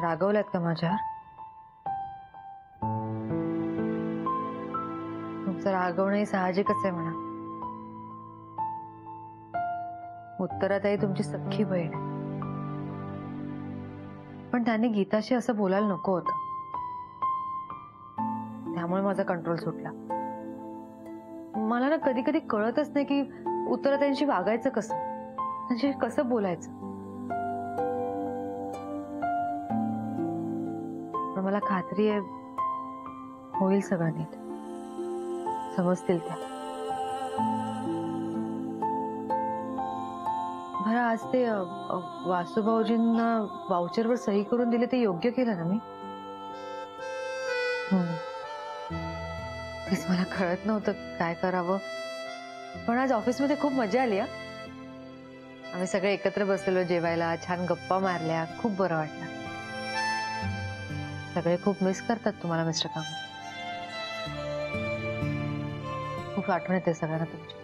रागवल्यात का माझ्यावर? तुमचं रागवणंही साहजिकच आहे म्हणा. उत्तराताई तुमची सख्खी बहीण आहे. पण त्यांनी गीताशी असं बोलायला नको होतं. त्यामुळे माझा कंट्रोल सुटला. मला ना कधी कधी कळतच नाही की उत्तराताईंशी वागायचं कसं, म्हणजे कसं बोलायचं. पण मला खात्री आहे होईल सगळं नीट. समजतील त्या. बरं, आज ते वासुभाऊजींना वाउचरवर सही करून दिले ते योग्य केलं ना मी? तेच मला कळत नव्हतं काय करावं. पण आज ऑफिसमध्ये खूप मजा आली. आम्ही सगळे एकत्र बसलेलो जेवायला, छान गप्पा मारल्या, खूप बरं वाटलं. सगळे खूप मिस करतात तुम्हाला मिस्टर कांबळे. खूप आठवण येते सगळ्यांना तुमची.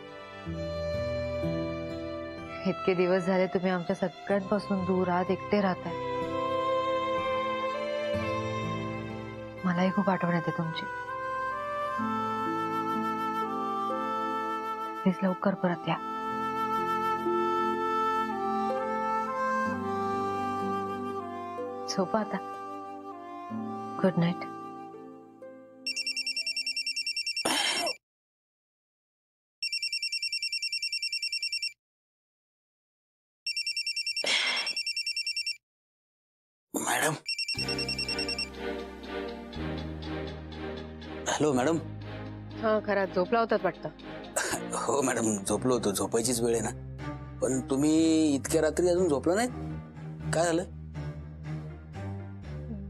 इतके दिवस झाले तुम्ही आमच्या सगळ्यांपासून दूर आहात, एकटे राहताय. मलाही खूप आठवण येते तुमची. प्लीज लवकर परत या. झोपा आता. Good night. Madam. Hello madam. हा, खरा झोपला होतात वाटतं. हो मॅडम, झोपलो होतो. झोपायचीच वेळ आहे ना. पण तुम्ही इतक्या रात्री अजून झोपला नाहीत? काय झालं?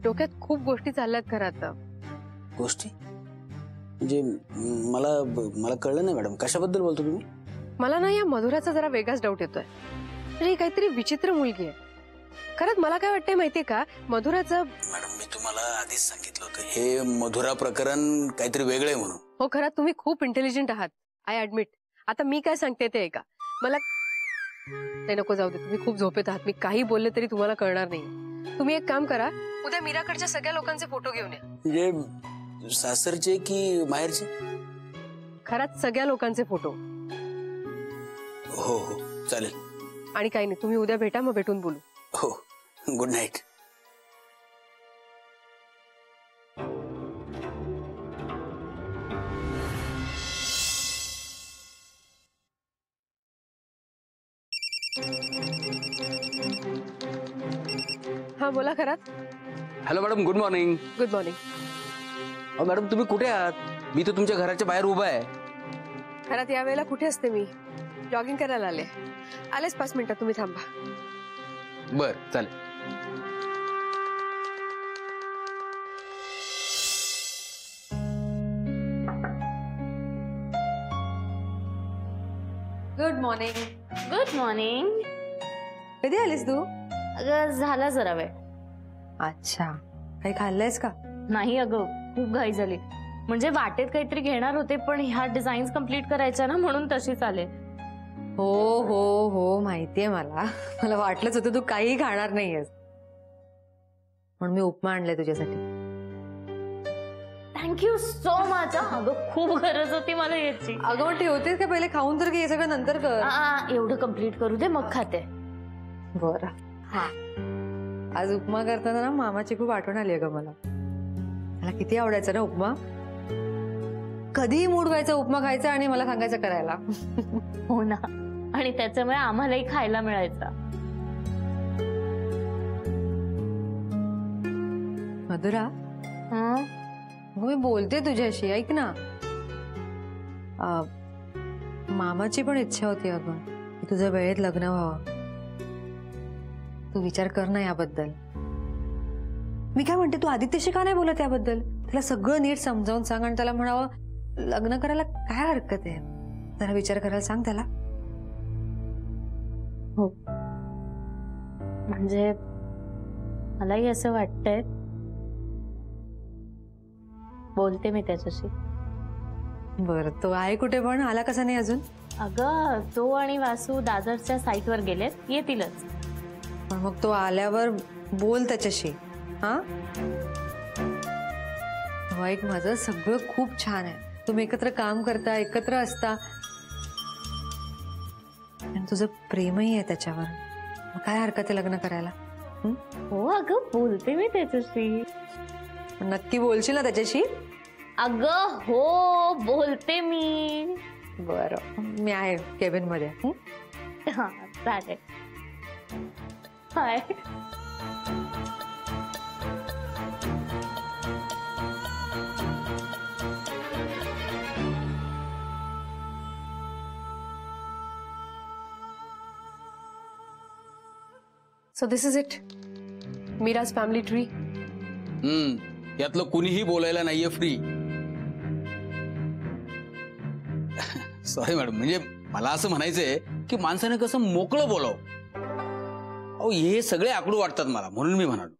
डोक्यात खूप गोष्टी चालल्यात घरात. गोष्टी म्हणजे मला कळलं नाही मॅडम. कशाबद्दल बोलतो तुम्ही? मला ना या मधुराचा जरा वेगळाच डाऊट येतोय. म्हणजे काहीतरी विचित्र मुलगी आहे. खरंच मला काय वाटतंय माहितीये का, मधुराचं. मॅडम, मी तुम्हाला आधीच सांगितलं होतं हे मधुरा प्रकरण काहीतरी वेगळं आहे म्हणून. हो, खरंच तुम्ही खूप इंटेलिजंट आहात. I admit. आता मी काय सांगते ते ऐका. मला ते नको, जाऊ दे. तुम्ही खूप झोपेत आहात. मी काही बोलले तरी तुम्हाला कळणार नाही. तुम्ही एक काम करा, उद्या मीराकडच्या सगळ्या लोकांचे फोटो घेऊन या. म्हणजे सासरचे की माहेरचे? खरंच सगळ्या लोकांचे फोटो. हो हो चालेल. आणि काही नाही, तुम्ही उद्या भेटा, मग भेटून बोलू. हो, गुड नाईट. हा बोला. खरंच. Hello madam, good morning. Good morning. अहो मॅडम, तुम्ही कुठे आहात? मी तर तुमच्या घराच्या बाहेर उभा आहे. खरंच या वेळेला कुठे असते मी? जॉगिंग करायला आलेच 5 मिनिटात. तुम्ही थांबा. बर, चालेल. Good morning. Good morning. कधी आलीस तू? अगं झाला जरा वेळ. अच्छा, काही खाल्लंयस का? नाही अगं, खूप घाई झाली. म्हणजे वाटेत काहीतरी घेणार होते, पण ह्या डिझाईन्स कम्प्लीट करायच्या ना, म्हणून तशीच आले. हो हो हो, माहितीये मला. मला वाटलंच होतं तू काही खाणार नाहीयेस, म्हणून मी उपमा आणलाय तुझ्यासाठी. Thank you so much. अगं खूप गरज होती मला याची. अगं ठेवतेस का? पहिले खाऊन तर घे, सगळं नंतर कर. एवढं कम्प्लीट करू दे, मग खाते. बरं. हा. आज उपमा करताना ना मामाची खूप आठवण आली आहे ग मला. मला किती आवडायचा ना उपमा. कधीही मूड व्हायचा उपमा खायचा आणि मला सांगायचं करायला. हो ना, आणि त्याच्यामुळे आम्हालाही खायला मिळायचा. मधुरा, मी बोलते तुझ्याशी, ऐक ना. मामाची पण इच्छा होती अगं की तुझं वेळेत लग्न व्हावं. तू विचार कर ना याबद्दल. मी काय म्हणते, तू आदित्यशी का नाही बोलत याबद्दल? त्याला सगळं नीट समजावून सांग आणि त्याला म्हणावं लग्न करायला काय हरकत आहे. जरा विचार करायला सांग त्याला. हो, म्हणजे मलाही असं वाटतंय. बोलते मी त्याच्याशी. बरं, तो आहे कुठे? पण आला कसा नाही अजून? अगं तो आणि वासू दादरच्या साईटवर गेलेत, येतीलच. पण मग तो आल्यावर बोल त्याच्याशी. हा वाईट, माझं सगळं खूप छान आहे. तुम्ही एकत्र काम करता, एकत्र असता, आणि तुझं प्रेमही आहे त्याच्यावर. मग काय हरकत आहे लग्न करायला? हो अगं, बोलते मी त्याच्याशी. नक्की बोलशील ना त्याच्याशी? अगं हो, बोलते मी. बरं, मी आहे केबिन मध्ये. हा चालेल. हाय. So this is it. Mirage family tree. यातलं कुणीही बोलायला नाहीये फ्री. सॉरी मॅडम, म्हणजे मला असं म्हणायचंय की माणसाने कसं मोकळं बोलावं. अहो हे सगळे आकडू वाटतात मला, म्हणून मी म्हणालो.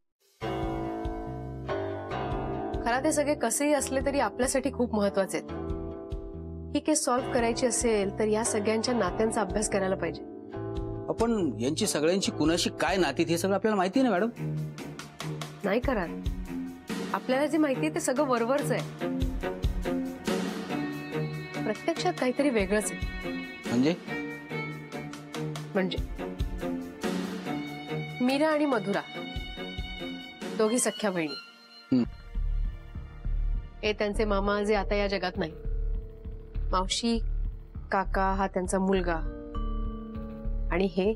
खरा ते सगळे कसेही असले तरी आपल्यासाठी खूप महत्वाचे आहेत. ही केस सॉल्व्ह करायची असेल तर या सगळ्यांच्या नात्यांचा अभ्यास करायला पाहिजे. आपण यांची सगळ्यांची कुणाशी काय नातीत हे सगळं आपल्याला माहिती आहे ना मॅडम? नाही करत. आपल्याला जे माहिती आहे ते सगळं वरवरच आहे. प्रत्यक्षात काहीतरी वेगळंच आहे. म्हणजे मीरा आणि मधुरा दोघी सख्या बहिणी. हे त्यांचे मामा जे आता या जगात नाही. मावशी काका हा त्यांचा मुलगा, आणि हे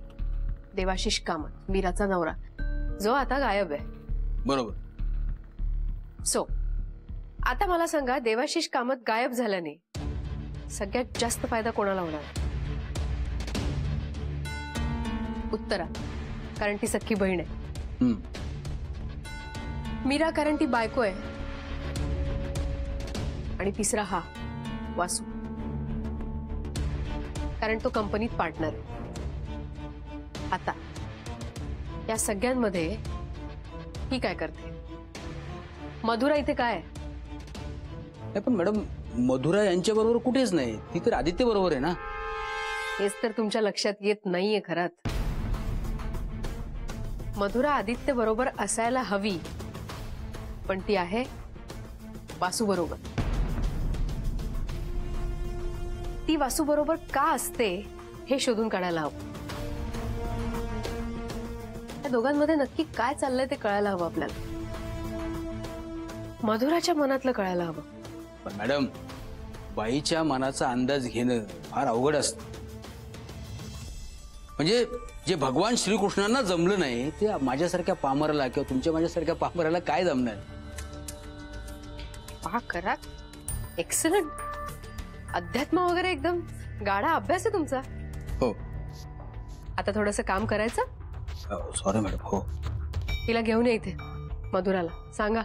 देवाशिष कामत, मीराचा नवरा, जो आता गायब आहे. बरोबर. सो आता मला सांगा, देवाशिष कामत गायब झाल्याने सगळ्यात जास्त फायदा कोणाला होणार? उत्तरा, कारण ती सख्खी बहीण आहे. मीरा, कारण ती बायको आहे. आणि तिसरा हा वासू, कारण तो कंपनीत पार्टनर आहे. आता या सगळ्यांमध्ये ही काय करते? मधुरा इथे काय आहे? पण मॅडम, मधुरा यांच्या बरोबर कुठेच नाही. ती तर आदित्य बरोबर आहे ना. हेच तर तुमच्या लक्षात येत नाहीये खरंच. मधुरा आदित्य बरोबर असायला हवी, पण ती आहे वासू बरोबर. ती वासू बरोबर का असते हे शोधून काढायला हवं. या दोघांमध्ये नक्की काय चाललंय ते कळायला हवं आपल्याला. मधुराच्या मनातलं कळायला हवं. पण मॅडम, बाईच्या मनाचा अंदाज घेणं फार अवघड असतं. म्हणजे जे भगवान श्रीकृष्णांना जमलं नाही ते माझ्यासारख्या पामराला किंवा तुमच्या माझ्यासारख्या पामराला काय जमणार? पहा करा, एक्सलंट. अध्यात्म वगैरे एकदम गाढा अभ्यास आहे तुमचा. हो. आता थोडंसं काम करायचं. Sorry madam. हो. तिला घेऊन ये इथे. मधुराला सांगा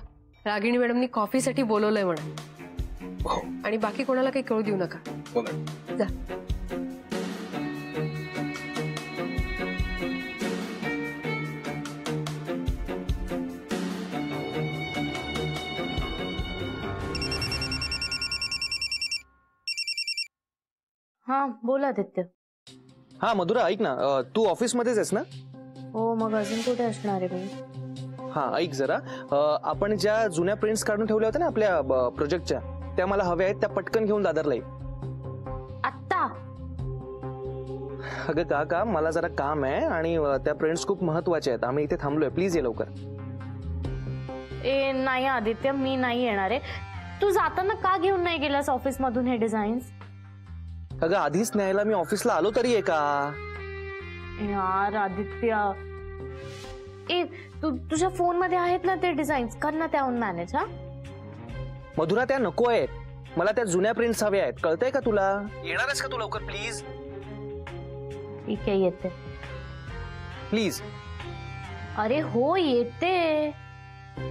रागिणी मॅडमनी कॉफीसाठी बोलवलंय म्हणा. हो. आणि बाकी कोणाला काही कळू देऊ नका. हो मॅडम. जा. हा बोल आदित्य. हा मधुरा, ऐक ना, तू ऑफिस मध्येच आहेस ना? हो, मग अजून कुठे असणार आहे मी? हा ऐक जरा, आपण ज्या जुन्या प्रिंट्स काढून ठेवल्या होत्या ना आपल्या प्रोजेक्टच्या, त्या मला हव्या आहेत. त्या पटकन घेऊन दादरला ये. आत्ता? अगं काका, मला जरा काम आहे आणि त्या प्रिंट्स खूप महत्वाच्या आहेत. आम्ही इथे थांबलोय, प्लीज ये लवकर. ए नाही आदित्य, मी नाही येणार आहे. तू जाताना का घेऊन नाही गेलास ऑफिस मधून हे डिझाईन्स? अगं आधीच न्यायला मी ऑफिसला आलो तरी आहे का? यार आदित्य, ए तुझ्या फोन मध्ये आहेत ना ते डिझाईन्स, कर ना त्याहून मॅनेज. हा मधुरा, त्या नको आहेत मला. त्या जुन्या प्रिंट्स हव्या आहेत. कळतंय का तुला? येणारच का तू लवकर प्लीज? ठीक आहे, येते प्लीज. अरे हो येते.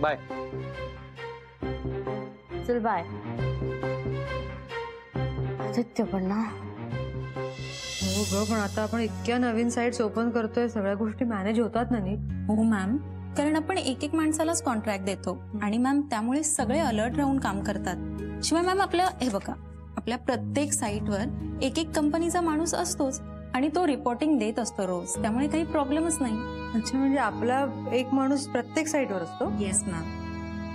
बाय. चल बाय. आदित्य पण ना. हो ग, पण आता आपण इतक्या नवीन साइट्स ओपन करतोय, सगळ्या गोष्टी मॅनेज होतात ना नीट? हो मॅम, कारण आपण एक एक माणसालाच कॉन्ट्रॅक्ट देतो आणि मॅम त्यामुळे सगळे अलर्ट राहून काम करतात. शिवाय मॅम आपलं हे बघा, आपल्या प्रत्येक साईटवर एक एक कंपनीचा माणूस असतोच. आणि तो रिपोर्टिंग देत असतो रोज, त्यामुळे काही प्रॉब्लेमच नाही. अच्छा, म्हणजे आपला एक माणूस प्रत्येक साईटवर असतो? Yes ma'am.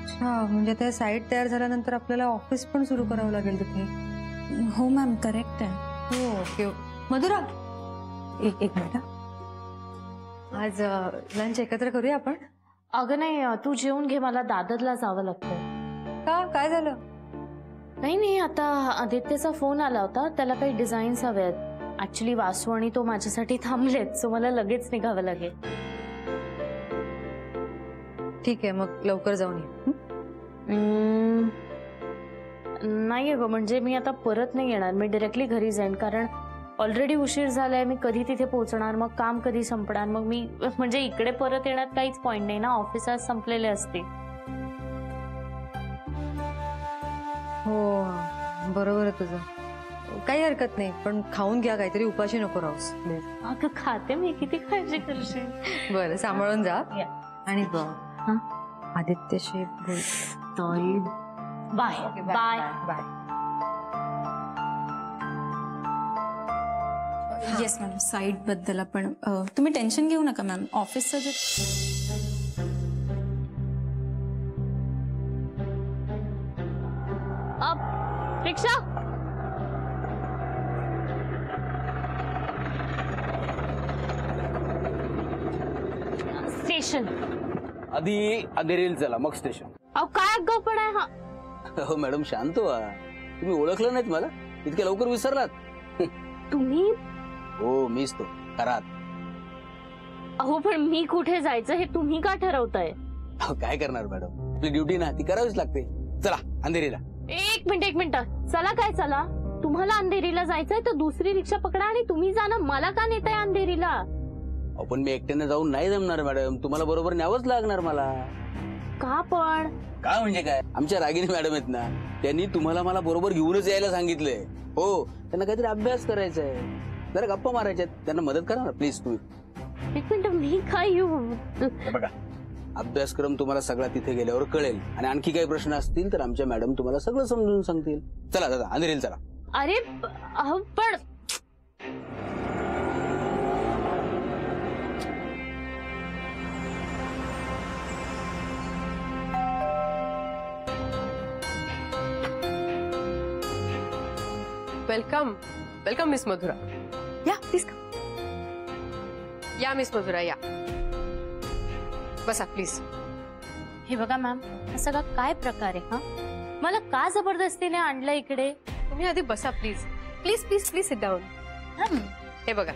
अच्छा, म्हणजे त्या साईट तयार झाल्यानंतर आपल्याला ऑफिस पण सुरू करावं लागेल तिथे? हो मॅम, करेक्ट आहे. हो, ओके. मधुरा, एक मिनिट. आज लंच एकत्र करूया आपण? अगं नाही, तू जेवून घे, मला दादरला जावं लागतं. का, काय झालं? नाही, आता आदित्यचा फोन आला होता, त्याला काही डिझाईन्स हवे आहेत. ऍक्च्युली वासू आणि तो माझ्यासाठी थांबलेत, सो मला लगेच निघावं लागेल. ठीक आहे, मग लवकर जाऊन ये. नाही अगं, म्हणजे मी आता परत नाही येणार, मी डायरेक्टली घरी जाईन, कारण ऑलरेडी उशीर झालाय. मी कधी तिथे पोहोचणार, मग काम कधी संपणार, मग मी म्हणजे इकडे परत येण्यात काहीच पॉइंट नाही ना, ऑफिस आज संपलेले असते. हो, बरोबर आहे तुझं, काही हरकत नाही, पण खाऊन घ्या काहीतरी, उपाशी नको राहूस. अगं खाते मी, किती काळजी करशील. बरं, सांभाळून जा. आणि हा? आदित्यशी बोल. Bye bye bye. Yes ma'am, site बद्दल आपण तुम्ही टेन्शन घेऊ नका मॅम. ऑफिसचं जे रिक्षा स्टेशन. आधी अंधेरीला चला, मग स्टेशन. अहो काय गप्पड आहे हा. हो मॅडम, शांत व्हा. तुम्ही ओळखलं नाहीत मला, इतक्या लवकर विसरलात? तुम्ही? हो, मीच तो खरात. अहो पण मी कुठे जायचं हे तुम्ही का ठरवताय? काय करणार मॅडम, आपली ड्युटी ना, ती करावीच लागते. चला अंधेरीला. एक मिनिट. चला काय चला? तुम्हाला अंधेरीला जायचंय तर दुसरी रिक्षा पकडा आणि तुम्ही जा ना, मला का नेताय अंधेरीला? आपण मी एकट्याने जाऊन नाही जमणार मॅडम, तुम्हाला बरोबर न्यावंच लागणार मला. का पण? काय म्हणजे काय, आमच्या रागिनी मॅडम आहेत ना, त्यांनी तुम्हाला मला बरोबर घेऊनच यायला सांगितलंय. हो, त्यांना काहीतरी अभ्यास करायचा आहे, जरा गप्पा मारायच्या, त्यांना मदत करा ना प्लीज तुम्ही. एक मिनिट, मी काय येऊ? बघा, अभ्यासक्रम तुम्हाला सगळा तिथे गेल्यावर कळेल, आणि आणखी काही प्रश्न असतील तर आमच्या मॅडम तुम्हाला सगळं समजून सांगतील. चला दादा, अंधेरीला चला. अरे पण वेलकम मिस मधुरा. या प्लीज, या मिस मधुरा, या बसा प्लीज. हे बघा मॅम, हा सगळा काय प्रकार आहे हा? मला का जबरदस्तीने आणलं इकडे? तुम्ही आधी बसा प्लीज. Please sit down. हे बघा,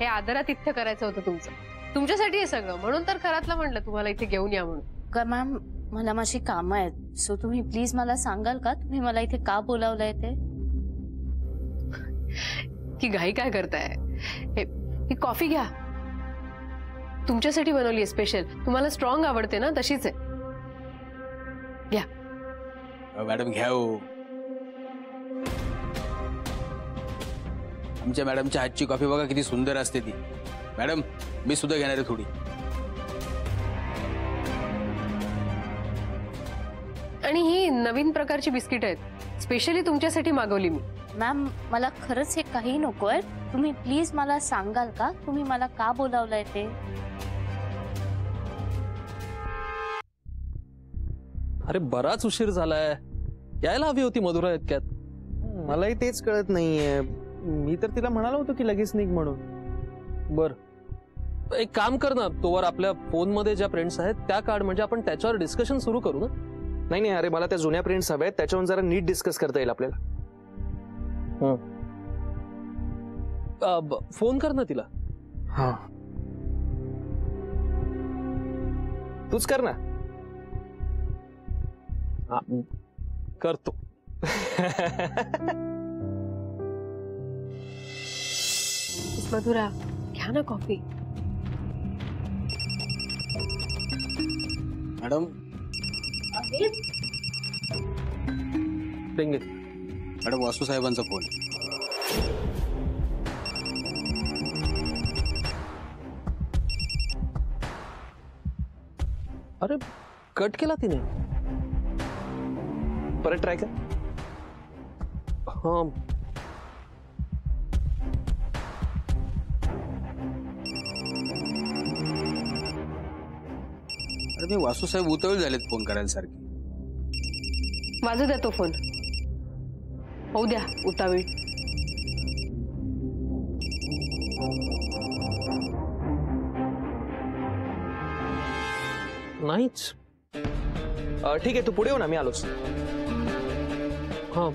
हे आदरातिथ्य करायचं होतं तुमचं, तुमच्यासाठी हे सगळं, म्हणून तर घरातलं म्हणलं तुम्हाला इथे घेऊन या म्हणून. का मॅम, मला माझी कामं आहेत, सो तुम्ही प्लीज मला सांगाल का तुम्ही मला इथे का बोलावलंय ते? की घाई काय करताय? ही कॉफी घ्या, तुमच्यासाठी बनवली आहे स्पेशल. तुम्हाला स्ट्रॉंग आवडते ना, तशीच आहे, घ्या. मॅडम घ्या हो. आमच्या मॅडमच्या हातची कॉफी बघा किती सुंदर असते ती. मॅडम, मी सुद्धा घेणार आहे थोडी. आणि ही नवीन प्रकारची बिस्किट आहेत, स्पेशली तुमच्यासाठी मागवली मी. मॅम, मला खरंच हे काही नकोय, तुम्ही प्लीज मला सांगाल का तुम्ही मला का बोलावलंय ते? अरे बराच उशीर झालाय, यायला हवी होती मधुरा इतक्यात. मलाही तेच कळत नाहीये, मी तर तिला म्हणालो होतो की लगेच निघ म्हणून. बर, एक काम कर ना, तोवर आपल्या फोन मध्ये ज्या प्रिंट्स आहेत त्या काढ, म्हणजे आपण त्याच्यावर डिस्कशन सुरू करू ना. नाही, अरे मला त्या जुन्या प्रिंट्स हव्या आहेत, त्याच्यावर जरा नीट डिस्कस करता येईल आपल्याला. फोन कर ना तिला. हा, तूच कर ना. करतो. मधुरा, घ्या ना कॉफी. मॅडम, मॅडम वासू साहेबांचा फोन. अरे कट केला तिने, परत ट्राय कर. हा, मॅडम हे वासू साहेब उतावळे झालेत फोन करायला सारखे. वाजू द्या तो फोन, होऊ द्या उतावीळ. नाहीच. ठीक आहे, तू पुढे येऊ ना, मी आलोच. हा.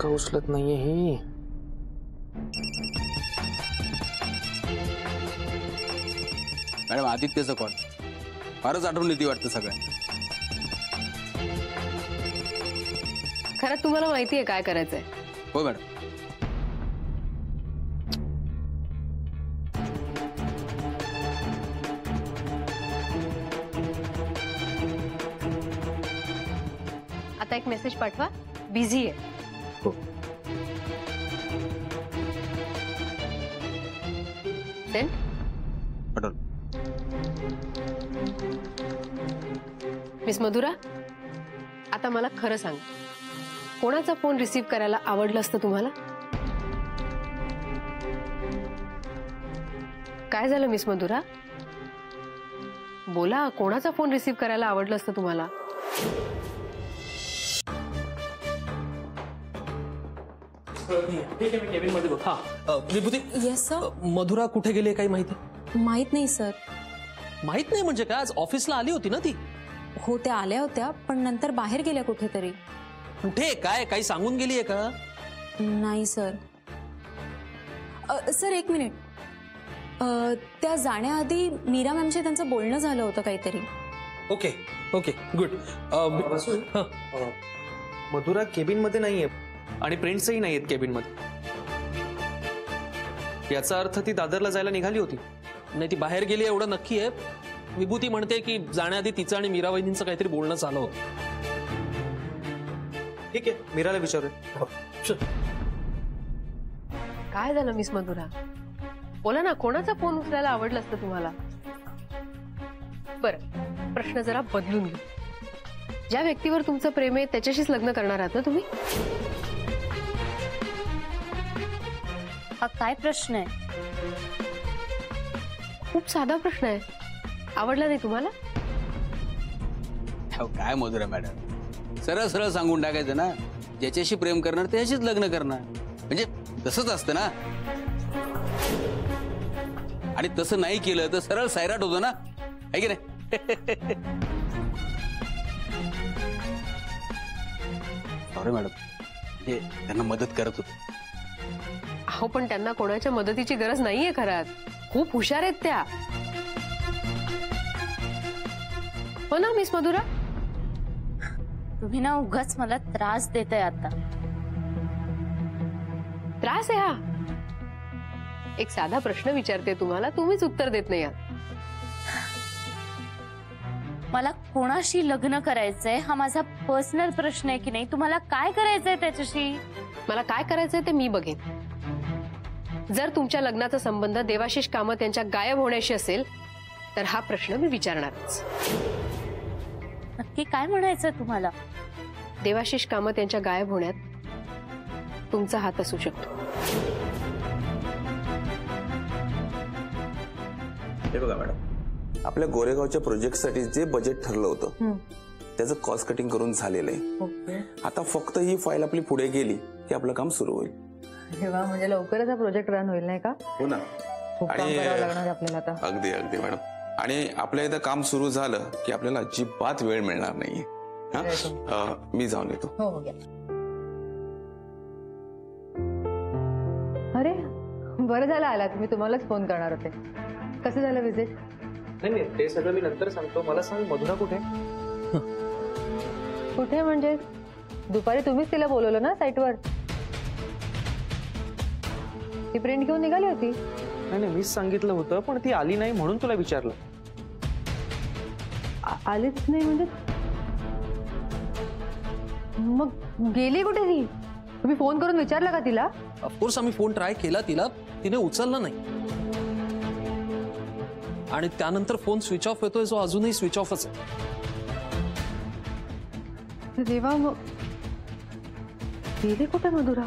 का उचलत नाहीये हे? मॅडम आदित्यचा कॉल फारच आठवण येते वाटतं सगळ्या. खरं तुम्हाला माहिती आहे काय करायचंय? हो मॅडम. आता एक मेसेज पाठवा, बिझी आहे. सेंड. पाठवलं. मिस मधुरा, आता मला खरं सांग, कोणाचा फोन रिसीव्ह करायला आवडलं असतं तुम्हाला? काय झालं मिस मधुरा? बोला, कोणाचा फोन रिसीव्ह करायला आवडलं असतं तुम्हाला? ठीक आहे, मी केबिन मध्ये बघ. हा विभूती, येस सर. मधुरा कुठे गेली काही माहिती? माहित नाही सर. माहित नाही म्हणजे काय? आज ऑफिसला आली होती ना ती. हो त्या आल्या होत्या, पण नंतर बाहेर गेल्या कुठेतरी. कुठे काय काही सांगून गेलीये का? नाही सर. सर एक मिनिट. त्या जाण्याआधी मीरा मॅमशी त्यांचं बोलणं झालं होतं काहीतरी. Okay okay good. Madhura cabin मध्ये नाहीये आणि प्रिंट्सही नाहीयेत केबिन मध्ये. याचा अर्थ ती दादरला जायला निघाली होती. नाही, ती बाहेर गेली एवढं नक्की आहे. विभूती म्हणते की जाण्याआधी तिचं आणि मीरा वहिनींचं काहीतरी बोलणं झालं होतं. ठीक आहे, मीराला विचारूया. काय झालं मिस मधुरा? बोला ना, कोणाचा फोन उचलायला आवडलं असतं तुम्हाला? बरं, प्रश्न जरा बदलून घेऊ. ज्या व्यक्तीवर तुमचं प्रेम आहे त्याच्याशीच लग्न करणार आहात ना तुम्ही? हा काय प्रश्न आहे? खूप साधा प्रश्न आहे. आवडला नाही तुम्हाला? काय मधुरा मॅडम, सरळ सरळ सांगून टाकायचं ना, ज्याच्याशी प्रेम करणार त्याच्याशीच लग्न करणार. म्हणजे तसंच असतं ना. आणि तसं नाही केलं तर सरळ सैराट होतो ना, आहे की नाही? सॉरी मॅडम, म्हणजे त्यांना मदत करत होतो. अहो, पण त्यांना कोणाच्या मदतीची गरज नाहीये. खरंच खूप हुशार आहेत त्या. हो ना मिस मधुरा? तुम्ही ना उगाच मला त्रास देताय आता. त्रास आहे हा? एक साधा प्रश्न विचारते तुम्हाला, तुम्हीच उत्तर देत नाही आहात. मला कोणाशी लग्न करायचंय हा माझा पर्सनल प्रश्न आहे की नाही? तुम्हाला काय करायचंय त्याच्याशी? मला काय करायचंय ते मी बघेन. जर तुमच्या लग्नाचा संबंध देवाशिष कामत यांच्या गायब होण्याशी असेल तर हा प्रश्न मी विचारणारच. नक्की काय म्हणायचंय तुम्हाला? देवाशिष कामत यांच्या गायब होण्यात तुमचा हात असू शकतो. हे बघा मॅडम, आपल्या गोरेगावच्या प्रोजेक्टसाठी जे बजेट ठरलं होतं त्याचं कॉस्ट कटिंग करून झालेलं आहे. आता फक्त ही फाईल आपली पुढे गेली की आपलं काम सुरू होईल. म्हणजे लवकरच हा प्रोजेक्ट रन होईल नाही का? हो ना. खूप काम करावं लागणार आपल्याला आता. अगदी अगदी मॅडम. आणि आपल्या इथं काम सुरू झालं की आपल्याला अजिबात वेळ मिळणार नाहीये. मी जाऊन येतो. हो. अरे बरं झालं आला, तुम्ही तुम्हालाच फोन करणार होते. कसं झालं विजिट? नाही, ते सगळं मी नंतर सांगतो. मला सांग, मधुरा कुठे? कुठे म्हणजे? दुपारी तुम्हीच तिला बोलवलं ना साईटवर. ती प्रिंट घेऊन निघाली होती. नाही, मीच सांगितलं होतं, पण ती आली नाही म्हणून तुला विचारलं. आलीच नाही म्हणजे? मग गेली कुठे ती? तुम्ही फोन करून विचारला का तिला? ऑफकोर्स आम्ही फोन ट्राय केला तिला, तिने उचलला नाही. आणि त्यानंतर फोन स्विच ऑफ येतोय, जो अजूनही स्विच ऑफच आहे. देवा, मग गेली कुठे मधुरा?